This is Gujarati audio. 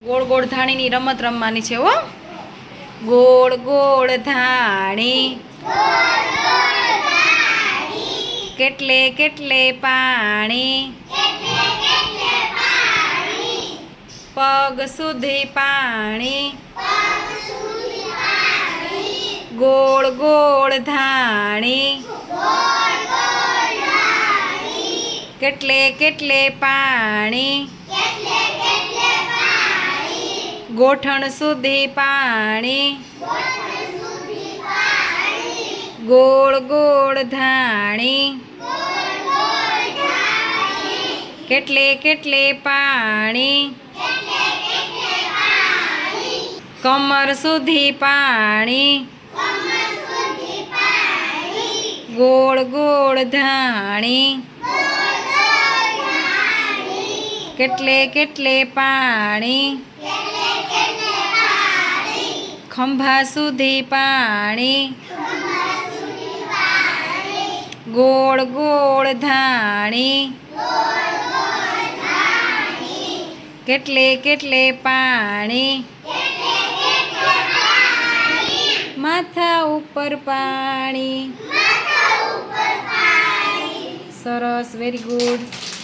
ગોળ ગોળ ધાણીની રમત રમવાની છે હો. ગોળ ગોળ ધાણી કેટલે કેટલે પાણી પગ સુધી પાણી ગોળ ગોળ ધાણી કેટલે કેટલે પાણી ગોઠણ સુધી પાણી ગોળ ગોળ ધાણી કેટલે કેટલે પાણી કમર સુધી પાણી ગોળ ગોળ ધાણી કેટલે કેટલે પાણી ખંભા સુધી પાણી ગોળ ગોળ ધાણી કેટલે કેટલે પાણી માથા ઉપર પાણી. સરસ, વેરી ગુડ.